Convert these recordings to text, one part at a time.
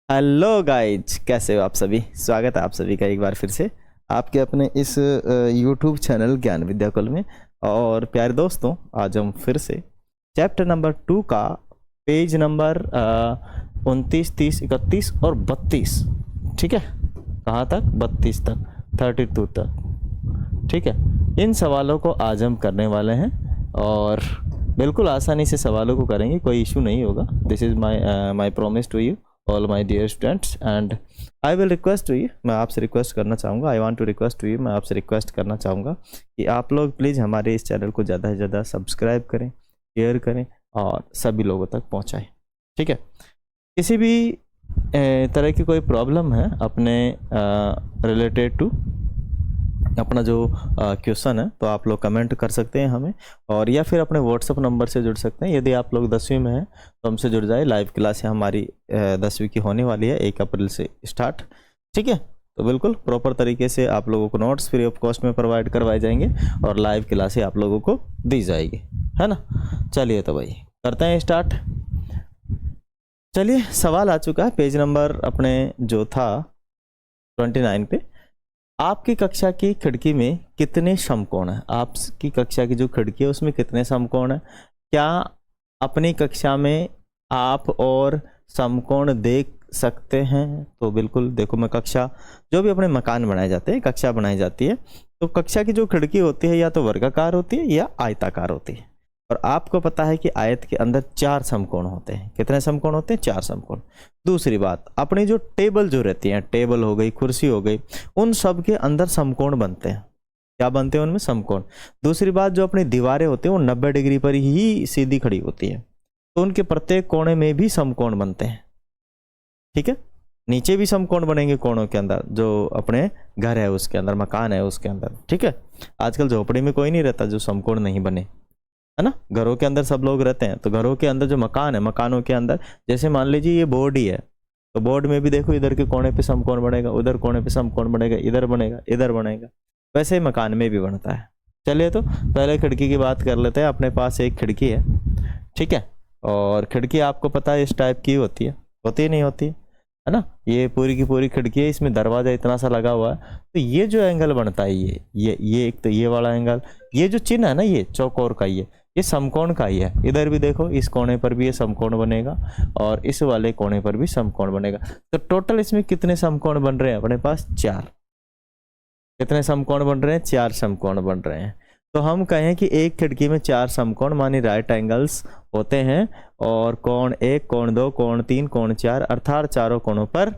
Hello guys, कैसे हो आप सभी। स्वागत है आप सभी का एक बार फिर से आपके अपने इस यूट्यूब चैनल ज्ञान विद्याकुल में। और प्यारे दोस्तों, आज हम फिर से चैप्टर नंबर 2 का पेज नंबर 29, 30, 31 और 32, ठीक है, कहाँ तक, 32 तक, 32 तक, ठीक है। इन सवालों को आज हम करने वाले हैं और बिल्कुल आसानी से सवालों को करेंगे, कोई इशू नहीं होगा। This is my promise to you all my dear students and I will request to you, मैं आपसे रिक्वेस्ट करना चाहूँगा, I want to request to you, मैं आपसे रिक्वेस्ट करना चाहूँगा कि आप लोग प्लीज़ हमारे इस चैनल को ज़्यादा से ज़्यादा सब्सक्राइब करें, शेयर करें और सभी लोगों तक पहुँचाएं, ठीक है। किसी भी तरह की कोई प्रॉब्लम है अपने रिलेटेड टू अपना जो क्वेश्चन है, तो आप लोग कमेंट कर सकते हैं हमें, और या फिर अपने व्हाट्सअप नंबर से जुड़ सकते हैं। यदि आप लोग 10वीं में हैं तो हमसे जुड़ जाए। लाइव क्लास है हमारी 10वीं की होने वाली है 1 अप्रैल से स्टार्ट, ठीक है। तो बिल्कुल प्रॉपर तरीके से आप लोगों को नोट्स फ्री ऑफ कॉस्ट में प्रोवाइड करवाए जाएंगे और लाइव क्लासें आप लोगों को दी जाएगी, है ना। चलिए तो भाई करते हैं स्टार्ट। चलिए, सवाल आ चुका है पेज नंबर अपने जो था 29 पे। आपकी कक्षा की खिड़की में कितने समकोण हैं? आपकी कक्षा की जो खिड़की है उसमें कितने समकोण हैं? क्या अपनी कक्षा में आप और समकोण देख सकते हैं? तो बिल्कुल देखो, मैं कक्षा, जो भी अपने मकान बनाए जाते हैं, कक्षा बनाई जाती है, तो कक्षा की जो खिड़की होती है या तो वर्गाकार होती है या आयताकार होती है। और आपको पता है कि आयत के अंदर 4 समकोण होते हैं। कितने समकोण होते हैं? 4 समकोण। दूसरी बात, अपनी जो टेबल जो रहती है, टेबल हो गई, कुर्सी हो गई, उन सब के अंदर समकोण बनते हैं। क्या बनते हैं उनमें? समकोण। दूसरी बात, जो अपनी दीवारें होती हैं वो 90 डिग्री पर ही सीधी खड़ी होती है, तो उनके प्रत्येक कोने में भी समकोण बनते हैं, ठीक है। नीचे भी समकोण बनेंगे कोणों के अंदर, जो अपने घर है उसके अंदर, मकान है उसके अंदर, ठीक है। आजकल झोपड़ी में कोई नहीं रहता जो समकोण नहीं बने, है ना। घरों के अंदर सब लोग रहते हैं, तो घरों के अंदर जो मकान है, मकानों के अंदर, जैसे मान लीजिए ये बोर्ड ही है, तो बोर्ड में भी देखो इधर के कोने पे समकोण बनेगा, उधर कोने पे समकोण बनेगा, इधर बनेगा, इधर बनेगा, वैसे ही मकान में भी बनता है। चलिए तो पहले खिड़की की बात कर लेते हैं। अपने पास एक खिड़की है, ठीक है, और खिड़की आपको पता है इस टाइप की होती है नहीं होती है ना। ये पूरी की पूरी खिड़की है, इसमें दरवाजा इतना सा लगा हुआ है, तो ये जो एंगल बनता है, ये एक तो ये वाला एंगल, ये जो चिन्ह है ना, ये चौकोर का, ये समकोण का ही है। इधर भी देखो, इस कोने पर भी ये समकोण बनेगा और इस वाले कोने पर भी समकोण बनेगा। तो टोटल इसमें कितने समकोण बन रहे हैं अपने पास? 4। कितने समकोण बन रहे हैं? 4 समकोण बन रहे हैं। तो हम कहें कि एक खिड़की में 4 समकोण मानी राइट एंगल्स होते हैं, और कोण 1, कोण 2, कोण 3, कोण 4, अर्थात चारों कोणों पर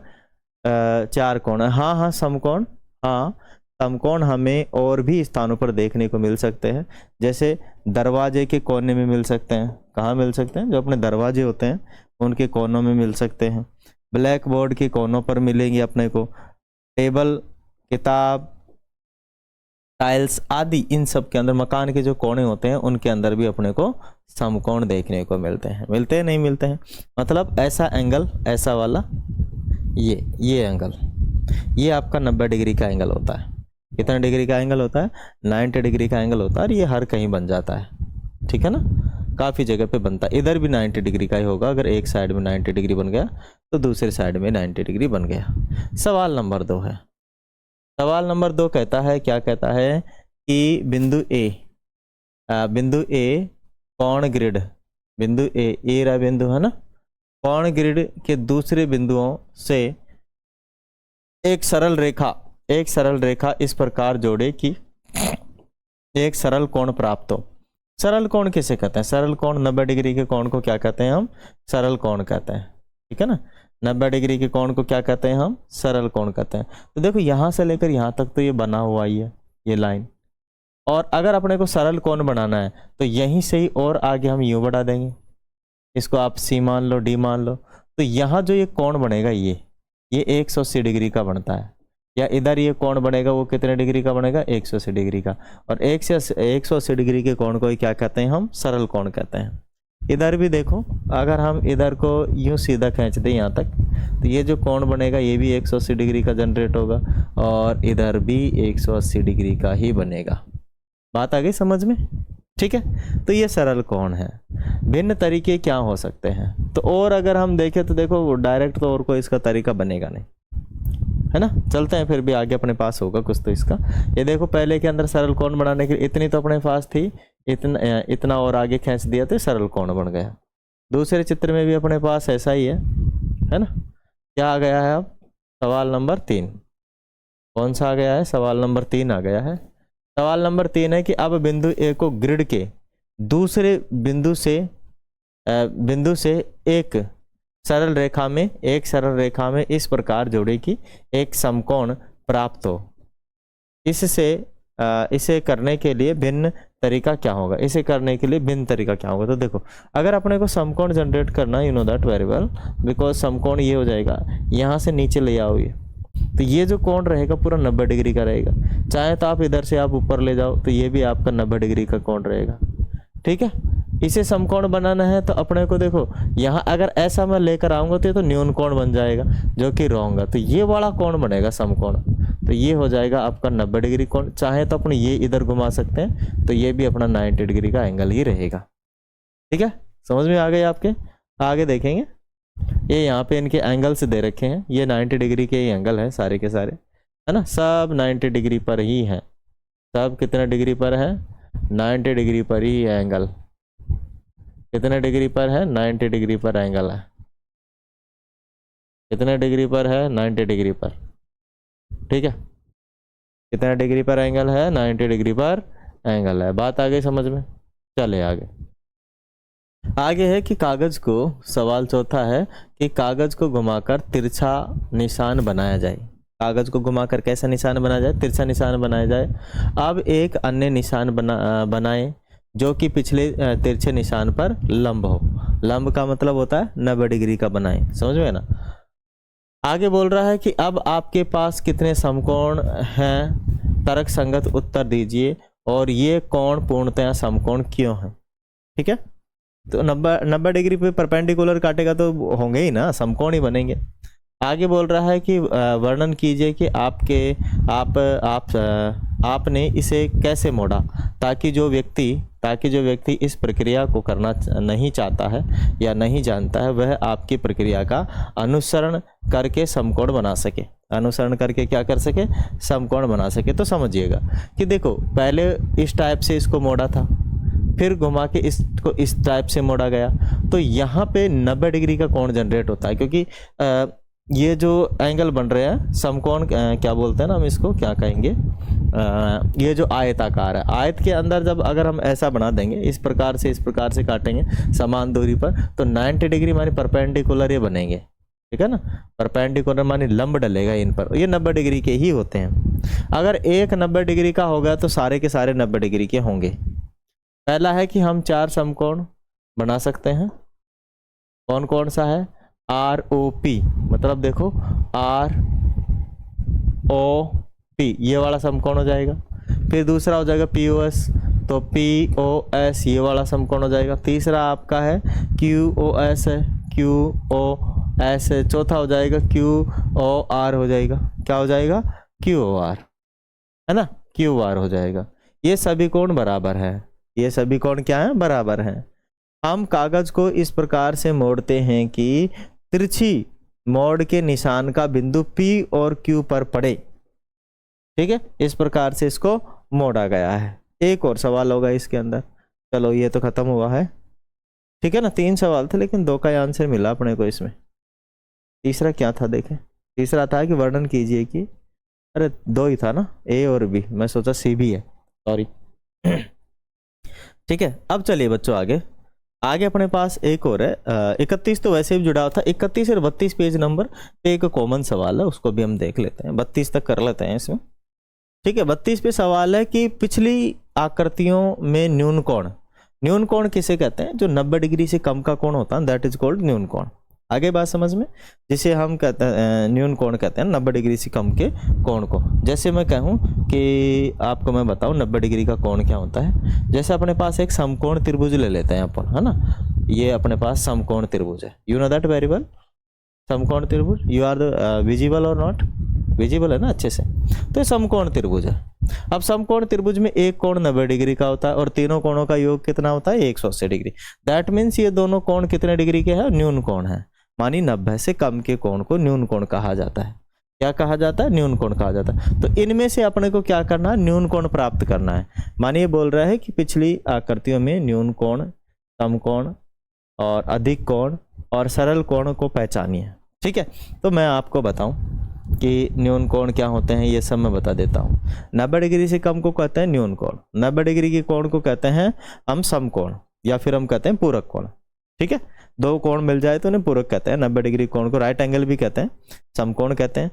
4 कोण। हाँ, समकोण, हाँ, समकोण हमें और भी स्थानों पर देखने को मिल सकते हैं, जैसे दरवाजे के कोने में मिल सकते हैं। कहाँ मिल सकते हैं? जो अपने दरवाजे होते हैं उनके कोनों में मिल सकते हैं, ब्लैक बोर्ड के कोनों पर मिलेंगे अपने को, टेबल, किताब, टाइल्स आदि, इन सब के अंदर मकान के जो कोने होते हैं उनके अंदर भी अपने को समकोण देखने को मिलते हैं। मिलते हैं, नहीं मिलते हैं? मतलब ऐसा एंगल, ऐसा वाला, ये एंगल, ये आपका 90 डिग्री का एंगल होता है। कितना डिग्री का एंगल होता है? 90 डिग्री का एंगल होता है, और ये हर कहीं बन जाता है, ठीक है ना। काफ़ी जगह पे बनता है। इधर भी 90 डिग्री का ही होगा, अगर एक साइड में 90 डिग्री बन गया तो दूसरी साइड में 90 डिग्री बन गया। सवाल नंबर 2 है। सवाल नंबर 2 कहता है, क्या कहता है कि बिंदु ए कोण ग्रिड, बिंदु ए रहा बिंदु, है ना, कोण ग्रिड के दूसरे बिंदुओं से एक सरल रेखा इस प्रकार जोड़े कि एक सरल कोण प्राप्त हो। सरल कोण किसे कहते हैं? सरल कोण 90 डिग्री के कोण को क्या कहते हैं? हम सरल कोण कहते हैं, ठीक है ना। 90 डिग्री के कोण को क्या कहते हैं? हम सरल कोण कहते हैं। तो देखो, यहां से लेकर यहां तक तो ये बना हुआ ही है, ये लाइन, और अगर अपने को सरल कोण बनाना है तो यहीं से ही और आगे हम यूं बढ़ा देंगे, इसको आप सी मान लो, डी मान लो, तो यहाँ जो ये कोण बनेगा ये 180 डिग्री का बनता है। या इधर ये कोण बनेगा वो कितने डिग्री का बनेगा? 180 डिग्री का। और 180 डिग्री के कोण को ही क्या कहते हैं? हम सरल कोण कहते हैं। इधर भी देखो, अगर हम इधर को यूं सीधा खींच दें यहाँ तक, तो ये जो कोण बनेगा ये भी 180 डिग्री का जनरेट होगा, और इधर भी 180 डिग्री का ही बनेगा। बात आ गई समझ में? ठीक है, तो ये सरल कोण है। भिन्न तरीके क्या हो सकते हैं? तो और अगर हम देखें तो देखो डायरेक्ट तो और कोई इसका तरीका बनेगा नहीं, है ना। चलते हैं फिर भी आगे, अपने पास होगा कुछ तो इसका। ये देखो पहले के अंदर सरल कोण बनाने के लिए इतनी तो अपने पास थी, इतना और आगे खींच दिया तो सरल कोण बन गया। दूसरे चित्र में भी अपने पास ऐसा ही है ना। क्या आ गया है अब? सवाल नंबर 3। कौन सा आ गया है? सवाल नंबर 3 आ गया है। सवाल नंबर 3 है कि अब बिंदु ए को ग्रिड के दूसरे बिंदु से एक सरल रेखा में इस प्रकार जोड़े कि एक समकोण प्राप्त हो। इसे करने के लिए भिन्न तरीका क्या होगा? तो देखो, अगर अपने को समकोण जनरेट करना, you know that very well, because समकोण ये हो जाएगा, यहाँ से नीचे ले आओ ये, तो ये जो कोण रहेगा पूरा 90 डिग्री का रहेगा। चाहे तो आप इधर से आप ऊपर ले जाओ तो ये भी आपका 90 डिग्री का कोण रहेगा, ठीक है। इसे समकोण बनाना है तो अपने को देखो, यहाँ अगर ऐसा मैं लेकर आऊंगा तो ये तो न्यून कोण बन जाएगा, जो कि रॉन्ग है। तो ये वाला कोण बनेगा समकोण, तो ये हो जाएगा आपका 90 डिग्री कोण। चाहे तो अपने ये इधर घुमा सकते हैं, तो ये भी अपना 90 डिग्री का एंगल ही रहेगा, ठीक है। समझ में आ गए आपके? आगे देखेंगे, ये यहाँ पे इनके एंगल्स दे रखे हैं, ये 90 डिग्री के एंगल है सारे के सारे, है ना। सब 90 डिग्री पर ही है, सब कितने डिग्री पर है? 90 डिग्री पर ही एंगल। कितने डिग्री पर है? 90 डिग्री पर एंगल है। कितने डिग्री पर है? 90 डिग्री पर, ठीक है। कितने डिग्री पर एंगल है? 90 डिग्री पर एंगल है। बात आ गई समझ में? चले आगे है कि कागज को, सवाल चौथा है कि कागज को घुमाकर तिरछा निशान बनाया जाए। कागज को घुमाकर कैसा निशान बनाया जाए? तिरछा निशान बनाया जाए। अब एक अन्य निशान बनाए जो कि पिछले तिरछे निशान पर लंब हो। लंब का मतलब होता है 90 डिग्री का बनाए, समझ में ना। आगे बोल रहा है कि अब आपके पास कितने समकोण हैं? तर्क संगत उत्तर दीजिए और ये कोण पूर्णतः समकोण क्यों है, ठीक है। तो 90 डिग्री पे परपेंडिकुलर काटेगा तो होंगे ही ना, समकोण ही बनेंगे। आगे बोल रहा है कि वर्णन कीजिए कि आपने इसे कैसे मोड़ा ताकि जो व्यक्ति इस प्रक्रिया को करना नहीं चाहता है या नहीं जानता है, वह आपकी प्रक्रिया का अनुसरण करके समकोण बना सके। अनुसरण करके क्या कर सके? समकोण बना सके। तो समझिएगा कि देखो, पहले इस टाइप से इसको मोड़ा था, फिर घुमा के इसको इस टाइप से मोड़ा गया, तो यहाँ पे 90 डिग्री का कोण जनरेट होता है, क्योंकि ये जो एंगल बन रहे हैं समकोण, क्या बोलते हैं ना हम इसको, क्या कहेंगे, ये जो आयताकार है, आयत के अंदर जब अगर हम ऐसा बना देंगे, इस प्रकार से काटेंगे समान दूरी पर, तो 90 डिग्री मानी परपेंडिकुलर ये बनेंगे, ठीक है ना। परपेंडिकुलर मानी लंब डलेगा इन पर, ये 90 डिग्री के ही होते हैं। अगर एक 90 डिग्री का होगा तो सारे के सारे 90 डिग्री के होंगे। पहला है कि हम 4 समकोण बना सकते हैं। कौन कौन सा है? ROP, मतलब देखो ROP ये वाला समकोण हो जाएगा। फिर दूसरा हो जाएगा POS, तो POS ये वाला समकोण हो जाएगा। तीसरा आपका है QOS है, QOS। चौथा हो जाएगा QOR हो जाएगा। क्या हो जाएगा? QOR, है ना, QR हो जाएगा। ये सभी कोण बराबर है, ये सभी कोण क्या है? बराबर है। हम कागज को इस प्रकार से मोड़ते हैं कि तिरछी मोड़ के निशान का बिंदु P और Q पर पड़े, ठीक है। इस प्रकार से इसको मोड़ा गया है। एक और सवाल होगा इसके अंदर। चलो ये तो खत्म हुआ है, ठीक है ना। 3 सवाल थे लेकिन 2 का आंसर मिला अपने को इसमें। तीसरा क्या था देखें? तीसरा था कि वर्णन कीजिए कि, अरे 2 ही था ना, A और B, मैं सोचा C भी है, सॉरी। ठीक है, अब चलिए बच्चों आगे अपने पास एक और है। 31 तो वैसे भी जुड़ा हुआ था। 31 और 32 पेज नंबर पे एक कॉमन सवाल है, उसको भी हम देख लेते हैं। 32 तक कर लेते हैं इसमें, ठीक है। 32 पे सवाल है कि पिछली आकृतियों में न्यून कोण किसे कहते हैं? जो 90 डिग्री से कम का कोण होता है, दैट इज कॉल्ड न्यून कोण। आगे बात समझ में, जिसे हम कहते हैं न्यून कोण कहते हैं 90 डिग्री से कम के कोण को। जैसे मैं कहूँ कि आपको मैं बताऊँ 90 डिग्री का कोण क्या होता है। जैसे अपने पास एक समकोण त्रिभुज ले लेते हैं अपन, है ना। ये अपने पास समकोण त्रिभुज है, you know that very well. समकोण त्रिभुज, यू आर विजिबल और नॉट? विजिबल है ना अच्छे से। तो ये समकोण त्रिभुज है, अब समकोण त्रिभुज में एक कोण 90 डिग्री का होता है और तीनों कोणों का योग कितना होता है 180 डिग्री। दैट मीन्स ये दोनों कोण कितने डिग्री के हैं, न्यून कोण है। मानी 90 से कम के कोण को न्यून कोण कहा जाता है। क्या कहा जाता है, न्यून कोण कहा जाता है। तो इनमें से अपने को क्या करना है, न्यून कोण प्राप्त करना है। मानिए बोल रहा है कि पिछली आकृतियों में न्यून कोण, समकोण और अधिक कोण और सरल कोण को पहचानिए। ठीक है, तो मैं आपको बताऊं कि न्यून कोण क्या होते हैं, ये सब मैं बता देता हूं। 90 डिग्री से कम को कहते हैं न्यून कोण, 90 डिग्री के कोण को कहते हैं हम समकोण या फिर हम कहते हैं पूरक कोण। ठीक है, दो कोण मिल जाए तो उन्हें पूरक कहते हैं। 90 डिग्री कोण को राइट एंगल भी कहते हैं, समकोण कहते हैं।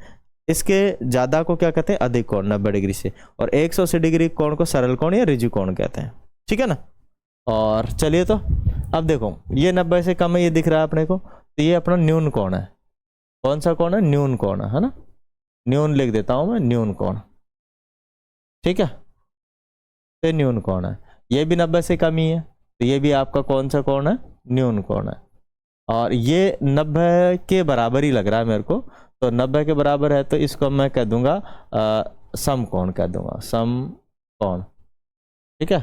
इसके ज्यादा को क्या कहते हैं, अधिक कोण 90 डिग्री से। और 180 डिग्री कोण को सरल कोण या ऋजु कोण कहते हैं। ठीक है ना। और चलिए तो अब देखो, ये 90 से कम है, ये दिख रहा है अपने को, तो ये अपना न्यून कोण है। कौन सा कोण है, न्यून कोण है ना। न्यून लिख देता हूं मैं, न्यून कोण। ठीक है, तो न्यून कोण है। ये भी 90 से कम ही है, तो ये भी आपका कौन सा कोण है, न्यून कोण है। और ये 90 के बराबर ही लग रहा है मेरे को, तो 90 के बराबर है तो इसको मैं कह दूंगा समकोण कह दूंगा, समकोण। ठीक है,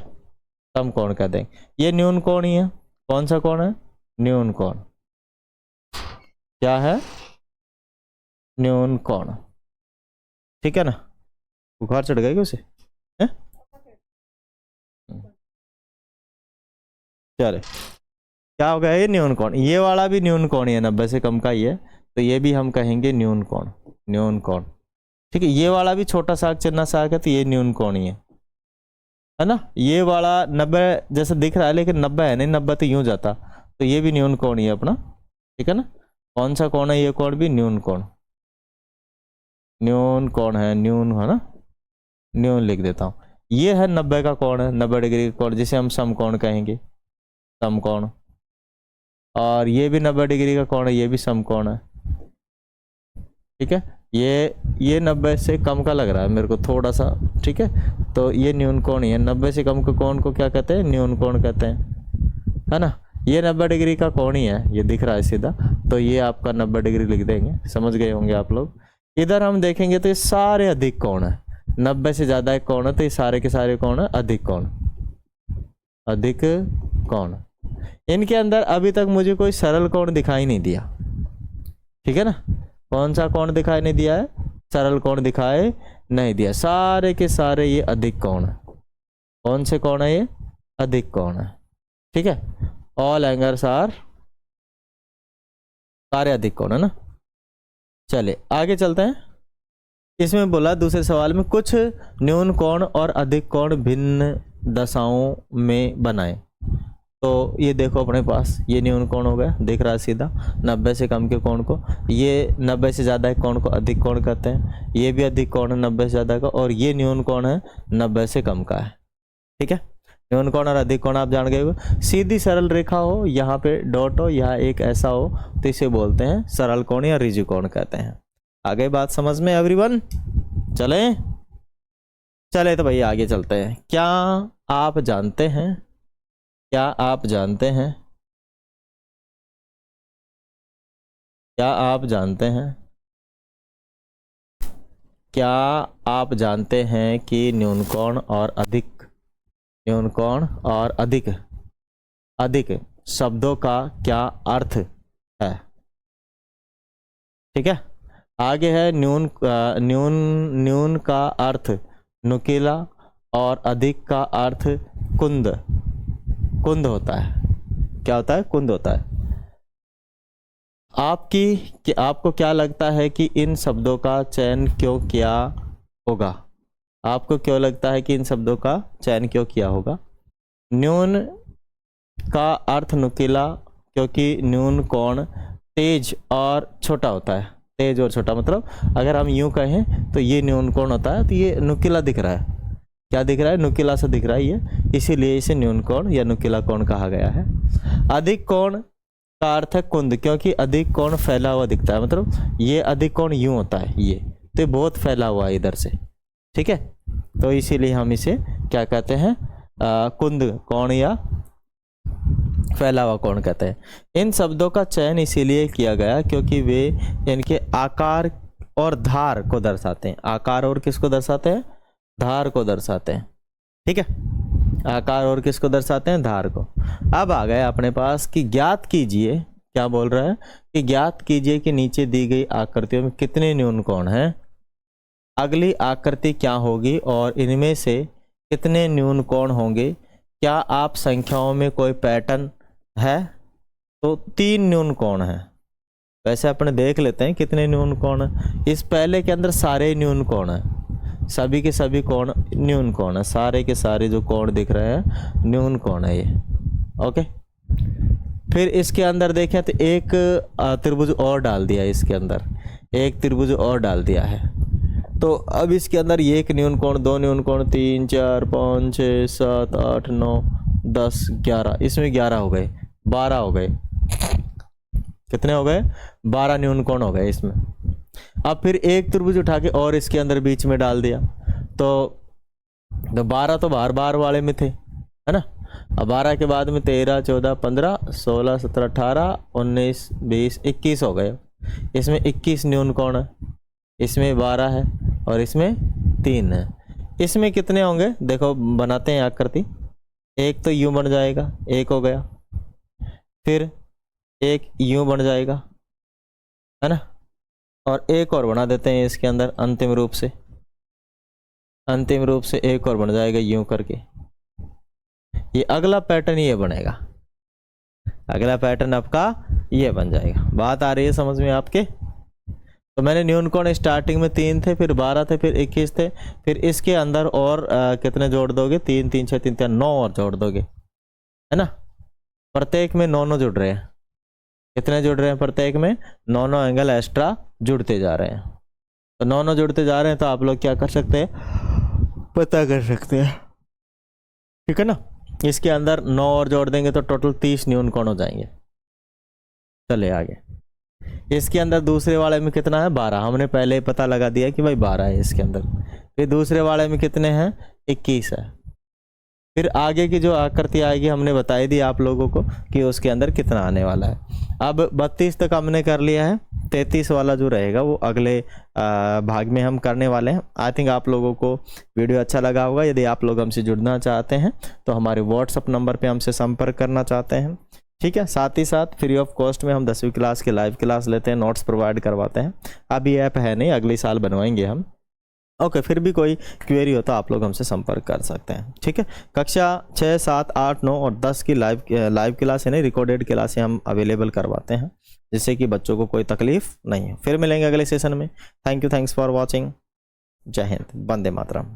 समकोण कह देंगे। ये न्यून कोण ही है। कौन सा कोण है, न्यून कोण। क्या है, न्यून कोण। ठीक है ना। बुखार चढ़ गया क्या उसे, चले क्या हो गया, ये न्यून कोण। ये वाला भी न्यून कोण ही है, 90 से कम का ही है, तो ये भी हम कहेंगे न्यून कोण, न्यून कोण। ठीक है, ये वाला भी छोटा साग चन्ना साग है, तो ये न्यून कोण ही है ना। ये वाला 90 जैसा दिख रहा है, लेकिन 90 है नहीं, 90 तो यूं जाता, तो ये भी न्यून कोण ही है अपना। ठीक है ना। कौन सा कोण है, ये कोण भी न्यून कोण, न्यून कोण है, न्यून है ना, न्यून लिख देता हूं। ये है 90 का कोण है, 90 डिग्री का कोण, जिसे हम समकोण कहेंगे, समकोण। और ये भी 90 डिग्री का कोण है, ये भी समकोण है। ठीक है, ये 90 से कम का लग रहा है मेरे को थोड़ा सा। ठीक है, तो ये न्यून कोण ही है। 90 से कम के कोण को क्या कहते हैं, न्यून कोण कहते हैं, है ना। ये 90 डिग्री का कोण ही है, ये दिख रहा है सीधा, तो ये आपका 90 डिग्री लिख देंगे। समझ गए होंगे आप लोग। इधर हम देखेंगे तो ये सारे अधिक कोण है, 90 से ज्यादा एक कोण है, तो ये सारे के सारे कोण है अधिक कोण, अधिक कोण। इनके अंदर अभी तक मुझे कोई सरल कोण दिखाई नहीं दिया। ठीक है ना। कौन सा कोण दिखाई नहीं दिया है, सरल कोण दिखाई नहीं दिया। सारे के सारे ये अधिक कोण है। कौन से कोण है, ये अधिक कोण है। ठीक है, ऑल एंगल्स आर, सारे अधिक कोण है ना। चले आगे चलते हैं। इसमें बोला दूसरे सवाल में, कुछ न्यून कोण और अधिक कोण भिन्न दशाओं में बनाएं। तो ये देखो अपने पास, ये न्यून कोण हो गया, दिख रहा है सीधा 90 से कम के कोण को। ये 90 से ज़्यादा के कोण को अधिक कोण कहते हैं। ये भी अधिक कोण है 90 से ज़्यादा का, और ये न्यून कोण है 90 से कम का है। ठीक है, न्यून कोण और अधिक कोण आप जान गए हो। सीधी सरल रेखा हो, यहाँ पे डॉट हो, यहाँ एक ऐसा हो, तो इसे बोलते हैं सरल कोण या ऋजु कोण कहते हैं। आगे बात समझ में एवरीवन। चले तो भैया आगे चलते हैं। क्या आप जानते हैं, क्या आप जानते हैं, क्या आप जानते हैं, क्या आप जानते हैं कि न्यून कोण और अधिक, न्यून कोण और अधिक, अधिक शब्दों का क्या अर्थ है। ठीक है, आगे है न्यून, न्यून का अर्थ नुकीला और अधिक का अर्थ कुंद, कुंद होता है। क्या होता है, कुंद होता है। आपको क्या लगता है कि इन शब्दों का चयन क्यों किया होगा, आपको क्यों लगता है कि इन शब्दों का चयन क्यों किया होगा। न्यून का अर्थ नुकीला, क्योंकि न्यून कोण तेज और छोटा होता है। तेज और छोटा मतलब अगर हम यूं कहें तो ये न्यून कोण होता है, तो ये नुकीला दिख रहा है। क्या दिख रहा है, नुकीला सा दिख रहा है ये, इसीलिए इसे न्यून कोण या नुकीला कोण कहा गया है। अधिक कोण का अर्थ है कुंद, क्योंकि अधिक कोण फैला हुआ दिखता है, मतलब ये अधिक कोण यूं होता है, ये तो बहुत फैला हुआ है इधर से। ठीक है, तो इसीलिए हम इसे क्या कहते हैं, कुंद कोण या फैला हुआ कोण कहते हैं। इन शब्दों का चयन इसीलिए किया गया क्योंकि वे इनके आकार और धार को दर्शाते हैं। आकार और किसको दर्शाते हैं, धार को दर्शाते हैं, ठीक है। आकार और किसको दर्शाते हैं, धार को। अब आ गए अपने पास कि ज्ञात कीजिए, क्या बोल रहा है कि ज्ञात कीजिए कि नीचे दी गई आकृतियों में कितने न्यून कोण हैं। अगली आकृति क्या होगी और इनमें से कितने न्यून कोण होंगे। क्या आप संख्याओं में कोई पैटर्न है, तो 3 न्यून कोण हैं। वैसे अपने देख लेते हैं कितने न्यून कोण हैं। इस पहले के अंदर सारे न्यून कोण हैं, सभी के सभी कोण न्यून कोण है, सारे के सारे जो कोण दिख रहे हैं न्यून कोण है ये, ओके। फिर इसके अंदर देखें तो एक त्रिभुज और डाल दिया, इसके अंदर एक त्रिभुज और डाल दिया है। तो अब इसके अंदर ये एक न्यून कोण, 2 न्यून कोण, 3 4 5 6 7 8 9 10 11, इसमें 11 हो गए, 12 हो गए। कितने हो गए, 12 न्यून कोण हो गए इसमें। अब फिर एक त्रिभुज उठा के और इसके अंदर बीच में डाल दिया, तो 12 तो बार वाले में थे, है ना। अब 12 के बाद में 13 14 15 16 17 18 19 20 21 हो गए। इसमें 21 न्यून कोण है, इसमें 12 है और इसमें 3 है। इसमें कितने होंगे, देखो बनाते हैं आकृति। एक तो यूं बन जाएगा, एक हो गया। फिर एक यूं बन जाएगा, है ना। और एक और बना देते हैं इसके अंदर अंतिम रूप से, अंतिम रूप से एक और बन जाएगा यूं करके। ये अगला पैटर्न ये बनेगा, अगला पैटर्न आपका ये बन जाएगा। बात आ रही है समझ में आपके। तो मैंने न्यून कोण स्टार्टिंग में 3 थे, फिर 12 थे, फिर 21 थे, फिर इसके अंदर और कितने जोड़ दोगे, 3 3 6 3 3 9 और जोड़ दोगे, है ना। प्रत्येक में 9 जुड़ रहे हैं। कितने जुड़ रहे हैं, प्रत्येक में 9 एंगल एक्स्ट्रा जुड़ते जा रहे हैं। तो 9 जुड़ते जा रहे हैं, तो आप लोग क्या कर सकते हैं, पता कर सकते हैं, ठीक है ना। इसके अंदर 9 और जोड़ देंगे तो टोटल 30 न्यून कोण हो जाएंगे। चले आगे। इसके अंदर दूसरे वाले में कितना है, 12। हमने पहले ही पता लगा दिया कि भाई 12 है इसके अंदर। फिर दूसरे वाले में कितने हैं, 21 है। फिर आगे की जो आकृति आएगी हमने बताई दी आप लोगों को कि उसके अंदर कितना आने वाला है। अब 32 तक हमने कर लिया है, 33 वाला जो रहेगा वो अगले भाग में हम करने वाले हैं। आई थिंक आप लोगों को वीडियो अच्छा लगा होगा। यदि आप लोग हमसे जुड़ना चाहते हैं तो हमारे व्हाट्सअप नंबर पे हमसे संपर्क करना चाहते हैं, ठीक है। साथ ही साथ फ्री ऑफ कॉस्ट में हम 10वीं क्लास के लाइव क्लास लेते हैं, नोट्स प्रोवाइड करवाते हैं। अभी ऐप है नहीं, अगले साल बनवाएंगे हम, ओके। फिर भी कोई क्वेरी हो तो आप लोग हमसे संपर्क कर सकते हैं, ठीक है। कक्षा 6 7 8 9 और 10 की लाइव क्लास है नहीं, रिकॉर्डेड क्लासें हम अवेलेबल करवाते हैं, जिससे कि बच्चों को कोई तकलीफ नहीं है। फिर मिलेंगे अगले सेशन में। Thanks for watching. जय हिंद, वंदे मातरम।